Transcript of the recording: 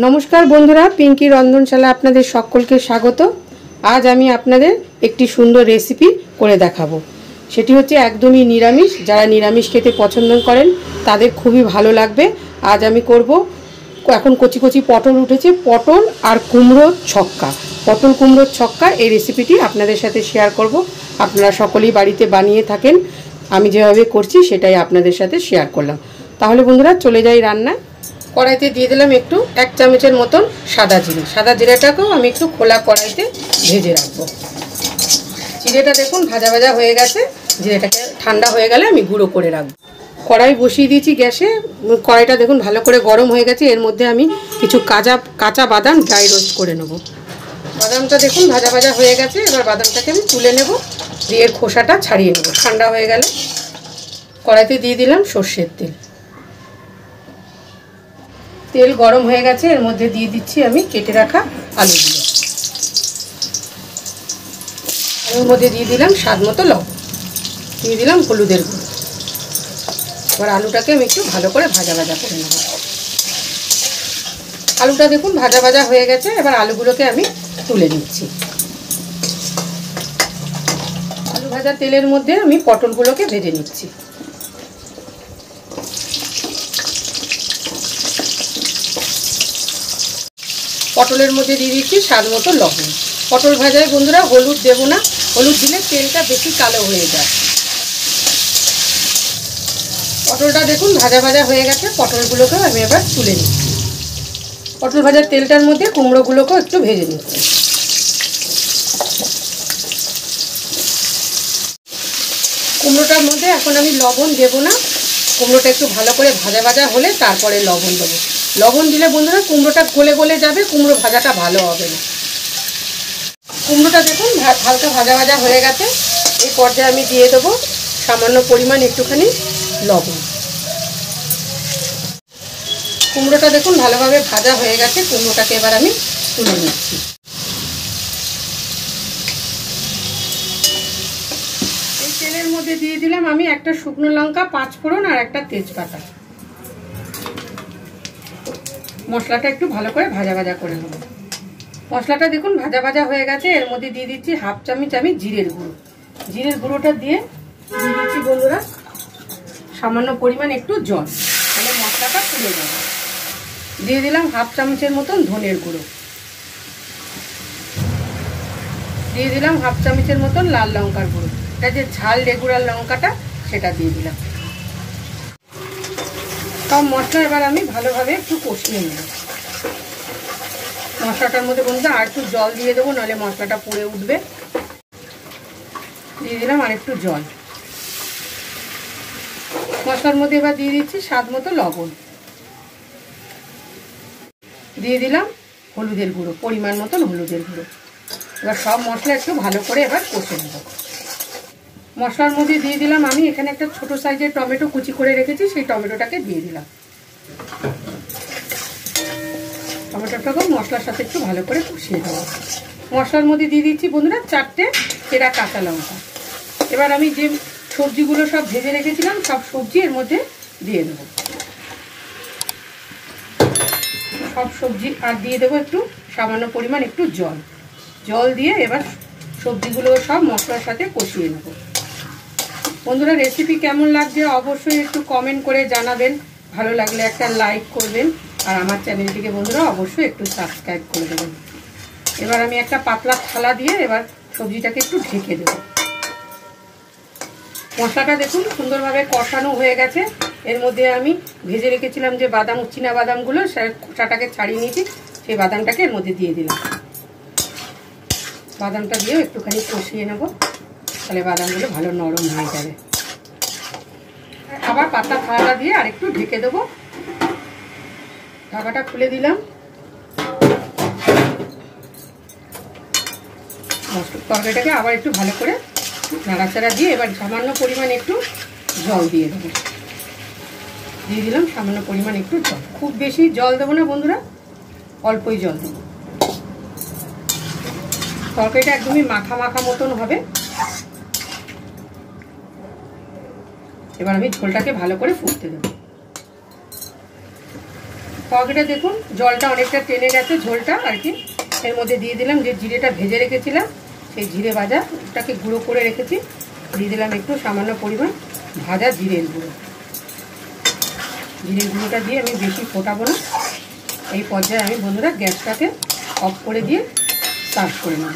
नमस्कार बंधुरा पिंकी रंधनशाला आपनादेर सकलके स्वागत। आज आमी आपनादेर एकटी सुंदर रेसिपि करे देखाबो। सेटी होच्छे एकदमई निरामिष। जारा निरामिष खेते पछंद करेन तादेर खूबई भालो लागबे। आज आमी करब एखन कचि कचि पटल उठेছে पटल और कुमड़ोर छक्का। पटल कुमड़ोर छक्का এই রেসিপিটি আপনাদের সাথে শেয়ার করব। আপনারা সকলেই বাড়িতে বানিয়ে থাকেন, আমি যেভাবে করছি সেটাই আপনাদের সাথে শেয়ার করলাম। তাহলে বন্ধুরা চলে যাই রান্না। কড়াইতে দিয়ে দিলাম একটু 1 চামচের মতন সাদা জিরে। সাদা জিরাটাকেও আমি একটু খোলা কড়াইতে ভেজে রাখবো। জিরেটা দেখুন ভাজা ভাজা হয়ে গেছে। জিরেটাকে ঠান্ডা হয়ে গেলে আমি গুঁড়ো করে রাখবো। কড়াই বসিয়ে দিয়েছি গ্যাসে। কড়াইটা দেখুন ভালো করে গরম হয়ে গেছে। এর মধ্যে আমি কিছু কাঁচা বাদাম ড্রাই রোস্ট করে নেব। বাদামটা দেখুন ভাজা ভাজা হয়ে গেছে। এবার বাদামটাকে আমি তুলে নেব, দিয়ে এর খোসাটা ছাড়িয়ে নেব। ঠান্ডা হয়ে গেলে কড়াইতে দিয়ে দিলাম সর্ষের তেল। তেল গরম হয়ে গেছে। এর মধ্যে দিয়ে দিচ্ছি আমি কেটে রাখা আলুগুলো। এর মধ্যে দিয়ে দিলাম স্বাদ মতো লবণ, দিয়ে দিলাম হলুদের গুঁড়ো। এবার আলুটাকে আমি একটু ভালো করে ভাজা ভাজা করে নেব। আলুটা দেখুন ভাজা ভাজা হয়ে গেছে। এবার আলুগুলোকে আমি তুলে নিচ্ছি। আলু ভাজা তেলের মধ্যে আমি পটলগুলোকে ভেজে নিচ্ছি। পটলের মধ্যে দিয়ে দিচ্ছি স্বাদ মতো লবণ। পটল ভাজায় বন্ধুরা হলুদ দেব না, হলুদ দিলে তেলটা বেশি কালো হয়ে যায়। পটলটা দেখুন ভাজা ভাজা হয়ে গেছে। পটলগুলোকে আমি এবার তুলে নিচ্ছি। পটল ভাজার তেলটার মধ্যে কুমড়োগুলোকেও একটু ভেজে নিচ্ছি। কুমড়োটার মধ্যে এখন আমি লবণ দেব না। কুমড়োটা একটু ভালো করে ভাজা ভাজা হলে তারপরে লবণ দেবো। লবণ দিলে বন্ধুরা কুমড়োটা গলে গলে যাবে, কুমড়ো ভাজাটা ভালো হবে না। কুমড়োটা দেখুন হালকা ভাজা ভাজা হয়ে গেছে। এই পর্যায়ে আমি দিয়ে দেবো সামান্য পরিমাণ একটুখানি লবণ। কুমড়োটা দেখুন ভালোভাবে ভাজা হয়ে গেছে। কুমড়োটাকে এবার আমি তুলে নিচ্ছি। এই তেলের মধ্যে দিয়ে দিলাম আমি একটা শুকনো লঙ্কা, 5 ফোড়ন আর একটা তেজপাতা। মশলাটা একটু ভালো করে ভাজা ভাজা করে নেব। মশলাটা দেখুন ভাজা ভাজা হয়ে গেছে। এর মধ্যে দিয়ে দিচ্ছি 1/2 চামচ আমি জিরের গুঁড়ো। জিরের গুঁড়োটা দিয়ে দিচ্ছি বন্ধুরা সামান্য পরিমাণ একটু জল, তাহলে মশলাটা ফুলে যাবে। দিয়ে দিলাম 1/2 চামচের মতন ধনের গুঁড়ো। দিয়ে দিলাম 1/2 চামচের মতন লাল লঙ্কার গুঁড়ো। এটা যে ঝাল রেগুলার লঙ্কাটা সেটা দিয়ে দিলাম। সব মশলা এবার আমি ভালোভাবে একটু কষিয়ে নেব। মশলাটার মধ্যে বন্ধুরা আর একটু জল দিয়ে দেবো, নাহলে মশলাটা পুড়ে উঠবে। দিয়ে দিলাম আর একটু জল। মশলার মধ্যে এবার দিয়ে দিচ্ছি স্বাদ মতো লবণ। দিয়ে দিলাম হলুদের গুঁড়ো, পরিমাণ মতন হলুদের গুঁড়ো। এবার সব মশলা একটু ভালো করে এবার কষে নেব। মশলার মধ্যে দিয়ে দিলাম আমি এখানে একটা ছোট সাইজের টমেটো কুচি করে রেখেছি, সেই টমেটোটাকে দিয়ে দিলাম। টমেটোটাকেও মশলার সাথে একটু ভালো করে কষিয়ে দেবো। মশলার মধ্যে দিয়ে দিচ্ছি বন্ধুরা 4টে চেরা কাঁচা লঙ্কা। এবার আমি যে সবজিগুলো সব ভেজে রেখেছিলাম সব সবজি এর মধ্যে দিয়ে দেবো। সব সবজি আর দিয়ে দেবো একটু সামান্য পরিমাণ একটু জল। জল দিয়ে এবার সবজিগুলো সব মশলার সাথে কষিয়ে নেব। বন্ধুরা রেসিপি কেমন লাগছে অবশ্যই একটু কমেন্ট করে জানাবেন। ভালো লাগলে একটা লাইক করবেন, আর আমার চ্যানেলটিকে বন্ধুরা অবশ্যই একটু সাবস্ক্রাইব করে দেবেন। এবার আমি একটা পাতলা থালা দিয়ে এবার সবজিটাকে একটু ঢেকে দেব। মশলাটা দেখুন সুন্দরভাবে কষানো হয়ে গেছে। এর মধ্যে আমি ভেজে রেখেছিলাম যে বাদাম, চীনা বাদামগুলো, খোসাটাকে ছাড়িয়ে নিয়েছি, সেই বাদামটাকে এর মধ্যে দিয়ে দিলাম। বাদামটা দিয়েও একটুখানি কষিয়ে নেব, তাহলে বাদামগুলো ভালো নরম হয়ে যাবে। আবার পাতলা থালাটা দিয়ে আর একটু ঢেকে দেবো। ঢাকাটা খুলে দিলাম। তরকারিটাকে আবার একটু ভালো করে নাড়াচাড়া দিয়ে এবার সামান্য পরিমাণ একটু জল দিয়ে দেবো। দিয়ে দিলাম সামান্য পরিমাণ একটু জল। খুব বেশি জল দেবো না বন্ধুরা, অল্পই জল দেবো। তরকারিটা একদমই মাখা মাখা মতন হবে। এবার আমি ঝোলটাকে ভালো করে ফুটতে দেবো। তরকারিটা দেখুন জলটা অনেকটা টেনে গেছে, ঝোলটা আর কি। এর মধ্যে দিয়ে দিলাম যে জিরেটা ভেজে রেখেছিলাম, সেই জিরে ভাজাটাকে গুঁড়ো করে রেখেছি, দিয়ে দিলাম একটু সামান্য পরিমাণ ভাজা জিরের গুঁড়ো। জিরের গুঁড়োটা দিয়ে আমি বেশি ফোটাবো না। এই পর্যায়ে আমি বন্ধুরা গ্যাসটাকে অফ করে দিয়ে সার্ভ করে নেব।